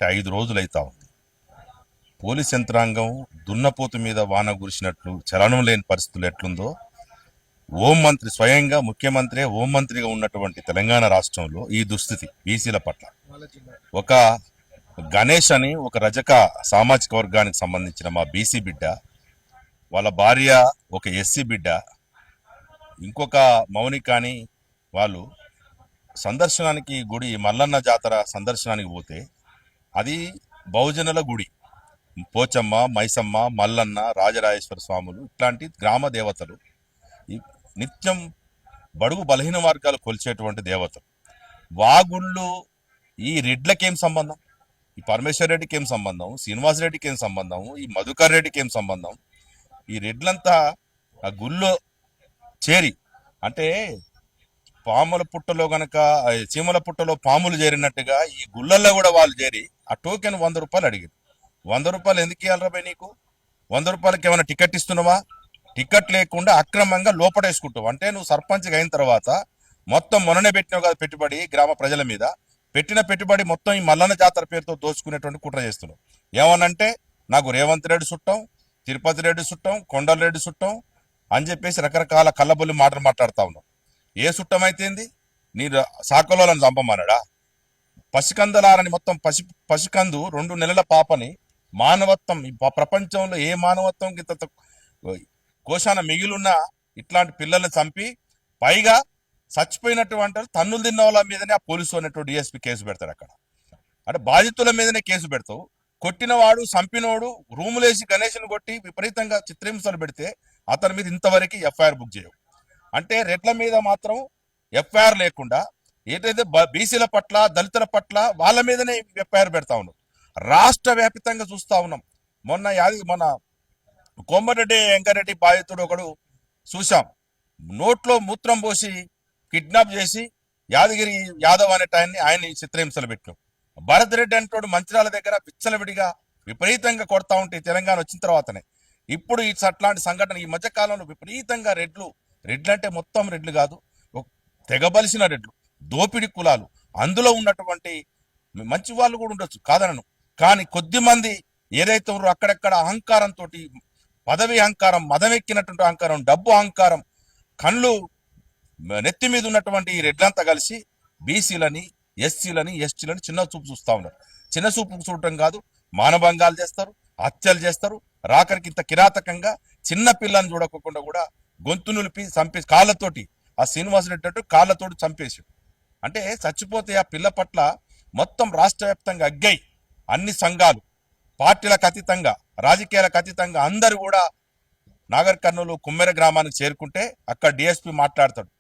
అంటే 5 రోజులైతా ఉంది. పోలీస్ యంత్రాంగం దున్నపోతు మీద వాన కురిసినట్లు చలనం లేని పరిస్థితులు ఎట్లుందో, హోంమంత్రి స్వయంగా ముఖ్యమంత్రి హోంమంత్రిగా ఉన్నటువంటి తెలంగాణ రాష్ట్రంలో ఈ దుస్థితి బీసీల పట్ల. ఒక గణేష్ అని ఒక రజక సామాజిక వర్గానికి సంబంధించిన మా బీసీ బిడ్డ, వాళ్ళ భార్య ఒక ఎస్సీ బిడ్డ, ఇంకొక మౌనిక అని వాళ్ళు సందర్శనానికి గుడి మల్లన్న జాతర సందర్శనానికి పోతే అది బహుజనుల గుడి. పోచమ్మ, మైసమ్మ, మల్లన్న, రాజరాజేశ్వర స్వాములు ఇట్లాంటి గ్రామ దేవతలు, నిత్యం బడుగు బలహీన వర్గాలు కొలిచేటువంటి దేవతలు. వాగుళ్ళు ఈ రెడ్లకేం సంబంధం? ఈ పరమేశ్వర్ రెడ్డికి ఏం సంబంధం? శ్రీనివాస్ రెడ్డికి ఏం సంబంధం? ఈ మధుకర్ రెడ్డికి ఏం సంబంధం? ఈ రెడ్లంతా ఆ గుళ్ళో చేరి, అంటే పాముల పుట్టలో గనక చీమల పుట్టలో పాములు చేరినట్టుగా ఈ గుళ్ళల్లో కూడా వాళ్ళు చేరి ఆ టోకెన్ 100 రూపాయలు అడిగారు. 100 రూపాయలు ఎందుకు ఇవ్వాలి రాబాయ్ నీకు? 100 రూపాయలకి ఏమైనా టికెట్ ఇస్తున్నావా? టికెట్ లేకుండా అక్రమంగా లోపడేసుకుంటావు. అంటే నువ్వు సర్పంచ్గా అయిన తర్వాత మొత్తం మొన్ననే పెట్టినావు కదా పెట్టుబడి గ్రామ ప్రజల మీద, పెట్టిన పెట్టుబడి మొత్తం ఈ మల్లన్న జాతర పేరుతో దోచుకునేటువంటి కుట్ర చేస్తున్నావు. ఏమనంటే నాకు రేవంత్ రెడ్డి చుట్టం, తిరుపతి రెడ్డి చుట్టం, కొండల రెడ్డి చుట్టం అని చెప్పేసి రకరకాల కళ్ళబొల్లి మాటలు మాట్లాడుతా ఉన్నావు. ఏ చుట్టం అయితేంది? నీ సాకలోలను చంపమన్నాడా? పసికందలారని మొత్తం పసికందు 2 నెలల పాపని మానవత్వం ప్రపంచంలో ఏ మానవత్వం ఇంత కోశాన మిగిలిన్న ఇట్లాంటి పిల్లల్ని చంపి పైగా చచ్చిపోయినటువంటి తన్నులు తిన్న వాళ్ళ మీదనే ఆ పోలీసు అన్నట్టు డిఎస్పీ కేసు పెడతాడు. అక్కడ అంటే బాధితుల మీదనే కేసు పెడతావు. కొట్టినవాడు చంపినోడు రూములేసి గణేష్ను కొట్టి విపరీతంగా చిత్రహింసలు పెడితే అతని మీద ఇంతవరకు ఎఫ్ఐఆర్ బుక్ చేయవు. అంటే రెడ్ల మీద మాత్రం ఎఫ్ఐఆర్ లేకుండా ఏదైతే బీసీల పట్ల దళితుల పట్ల వాళ్ళ మీదనే ఎఫ్ఐఆర్ పెడతా ఉన్నాం. రాష్ట్ర వ్యాప్తంగా చూస్తా ఉన్నాం. మన కోమరెడ్డి వెంకరెడ్డి బాధితుడు ఒకడు చూసాం, నోట్లో మూత్రం పోసి కిడ్నాప్ చేసి యాదగిరి యాదవ్ అనే ఆయన్ని చిత్రహింసలు పెట్టినాం. భరత్ రెడ్డి అంటోడు మంచిర్యాల దగ్గర విచ్చలవిడిగా విపరీతంగా కొడతా ఉంటే తెలంగాణ వచ్చిన తర్వాతనే ఇప్పుడు అట్లాంటి సంఘటన ఈ మధ్య కాలంలో విపరీతంగా రెడ్లు అంటే మొత్తం రెడ్లు కాదు, తెగబలిసిన రెడ్లు, దోపిడి కులాలు, అందులో ఉన్నటువంటి మంచి వాళ్ళు కూడా ఉండొచ్చు కాదనను, కానీ కొద్ది మంది ఏదైతే ఉన్నారో అక్కడక్కడ అహంకారంతో, పదవి అహంకారం, మదం ఎక్కినటువంటి అహంకారం, డబ్బు అహంకారం, కళ్ళు నెత్తి మీద ఉన్నటువంటి ఈ రెడ్లంతా కలిసి బీసీలని, ఎస్సీలని, ఎస్టీలని చిన్న చూపు చూస్తా ఉన్నారు. చిన్న చూపు చూడటం కాదు, మానభంగాలు చేస్తారు, హత్యలు చేస్తారు. రాకరికి ఇంత కిరాతకంగా చిన్న పిల్లని చూడకుండా కూడా గొంతు నిలిపి చంపేసి కాళ్ళతోటి, ఆ శ్రీనివాస్ రెడ్డి అంటూ కాళ్ళతోటి చంపేసి, అంటే చచ్చిపోతే ఆ పిల్ల పట్ల మొత్తం రాష్ట్ర వ్యాప్తంగా అగ్గాయి అన్ని సంఘాలు, పార్టీలకు అతీతంగా, రాజకీయాలకు అతీతంగా అందరూ కూడా నాగర్ కర్నూలు కుమ్మెర గ్రామానికి చేరుకుంటే అక్కడ డిఎస్పీ మాట్లాడతాడు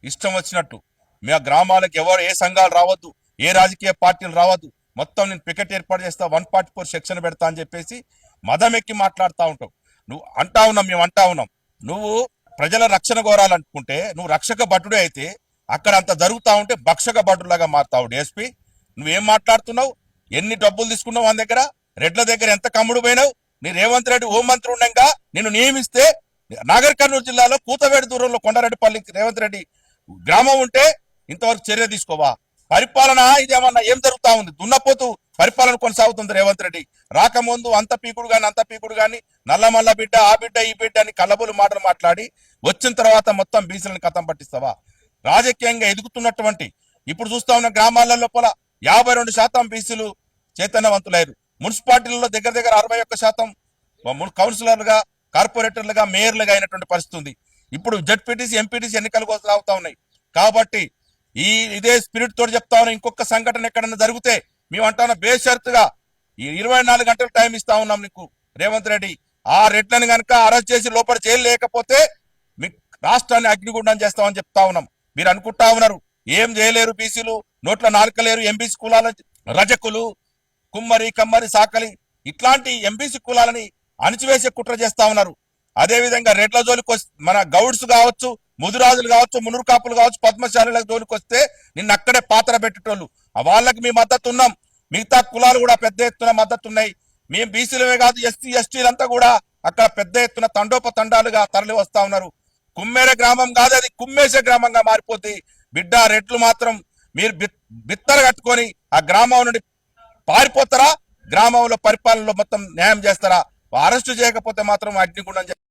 ఇష్టం వచ్చినట్టు, మీ గ్రామాలకు ఎవరు ఏ సంఘాలు రావద్దు, ఏ రాజకీయ పార్టీలు రావద్దు, మొత్తం నేను పికెట్ ఏర్పాటు చేస్తా, 144 సెక్షన్ పెడతా అని చెప్పేసి మదం ఎక్కి మాట్లాడుతూ ఉంటావు. నువ్వు అంటా ఉన్నాం, మేము అంటా ఉన్నాం, నువ్వు ప్రజల రక్షణ కోరాలనుకుంటే నువ్వు రక్షక భటుడే అయితే అక్కడ అంత జరుగుతూ ఉంటే భక్షక భటులాగా మారుతావు. డిఎస్పీ నువ్వేం మాట్లాడుతున్నావు? ఎన్ని డబ్బులు తీసుకున్నావు మన దగ్గర? రెడ్ల దగ్గర ఎంత కమ్ముడు పోయినావు? నీ రేవంత్ రెడ్డి హోంమంత్రి ఉండగా నిన్ను నియమిస్తే నాగర్ కర్నూలు జిల్లాలో కూతవేడు దూరంలో కొండారెడ్డిపల్లి రేవంత్ రెడ్డి గ్రామం ఉంటే ఇంతవరకు చర్య తీసుకోవా? పరిపాలన ఇదేమన్నా ఏం జరుగుతా ఉంది? దున్నపోతూ పరిపాలన కొనసాగుతుంది రేవంత్ రెడ్డి. రాకముందు అంత పీకుడు గాని నల్లమల్ల బిడ్డ, ఆ బిడ్డ, ఈ బిడ్డ అని కళ్ళబులు మాటలు మాట్లాడి వచ్చిన తర్వాత మొత్తం బీసీలను కథం పట్టిస్తావా? రాజకీయంగా ఎదుగుతున్నటువంటి ఇప్పుడు చూస్తా ఉన్న గ్రామాల లోపల 52% బీసీలు చైతన్యవంతులయ్యారు. మున్సిపాలిటీలలో దగ్గర 61% కౌన్సిలర్లుగా, కార్పొరేటర్లుగా, మేయర్లుగా అయినటువంటి పరిస్థితి ఉంది. ఇప్పుడు జడ్పీటీసీ, ఎంపీటీసీ ఎన్నికలు కోసం సాగుతా ఉన్నాయి. కాబట్టి ఇదే స్పిరిట్ తోటి చెప్తా ఉన్నా, ఇంకొక సంఘటన ఎక్కడన్నా జరిగితే మేము అంటాను బేషరతుగా ఈ 24 గంటలు టైం ఇస్తా ఉన్నాం నీకు రేవంత్ రెడ్డి. ఆ రెడ్లను కనుక అరెస్ట్ చేసి లోపల జైలు లేకపోతే మీ రాష్ట్రాన్ని అగ్నిగుండం చేస్తామని చెప్తా ఉన్నాం. మీరు అనుకుంటా ఉన్నారు ఏం చేయలేరు, బీసీలు నోట్ల నాలుకలేరు, ఎంబీసీ కులాల రజకులు, కుమ్మరి, కమ్మరి, సాకలి ఇట్లాంటి ఎంబీసీ కులాలని అణిచివేసే కుట్ర చేస్తా ఉన్నారు. అదేవిధంగా రెడ్ల జోలికి మన గౌడ్స్ కావచ్చు, ముదురాజులు కావచ్చు, మునురు కాపులు కావచ్చు, పద్మశాలుల జోలికి వస్తే నిన్న అక్కడే పాత్ర పెట్టేటోళ్ళు. వాళ్ళకి మీ మద్దతు ఉన్నాం. మిగతా కులాలు కూడా పెద్ద ఎత్తున మద్దతు ఉన్నాయి. మేము బీసీలమే కాదు, ఎస్సీ ఎస్టీలంతా కూడా అక్కడ పెద్ద ఎత్తున తండోపతండాలుగా తరలి వస్తా ఉన్నారు. కుమ్మేర గ్రామం కాదు, అది కుమ్మేసే గ్రామంగా మారిపోతుంది. బిడ్డ రెడ్లు మాత్రం మీరు బిత్తర కట్టుకొని ఆ గ్రామం నుండి పారిపోతారా గ్రామంలో పరిపాలనలో మొత్తం న్యాయం చేస్తారా అరెస్టు చేయకపోతే మాత్రం అగ్నిగుండం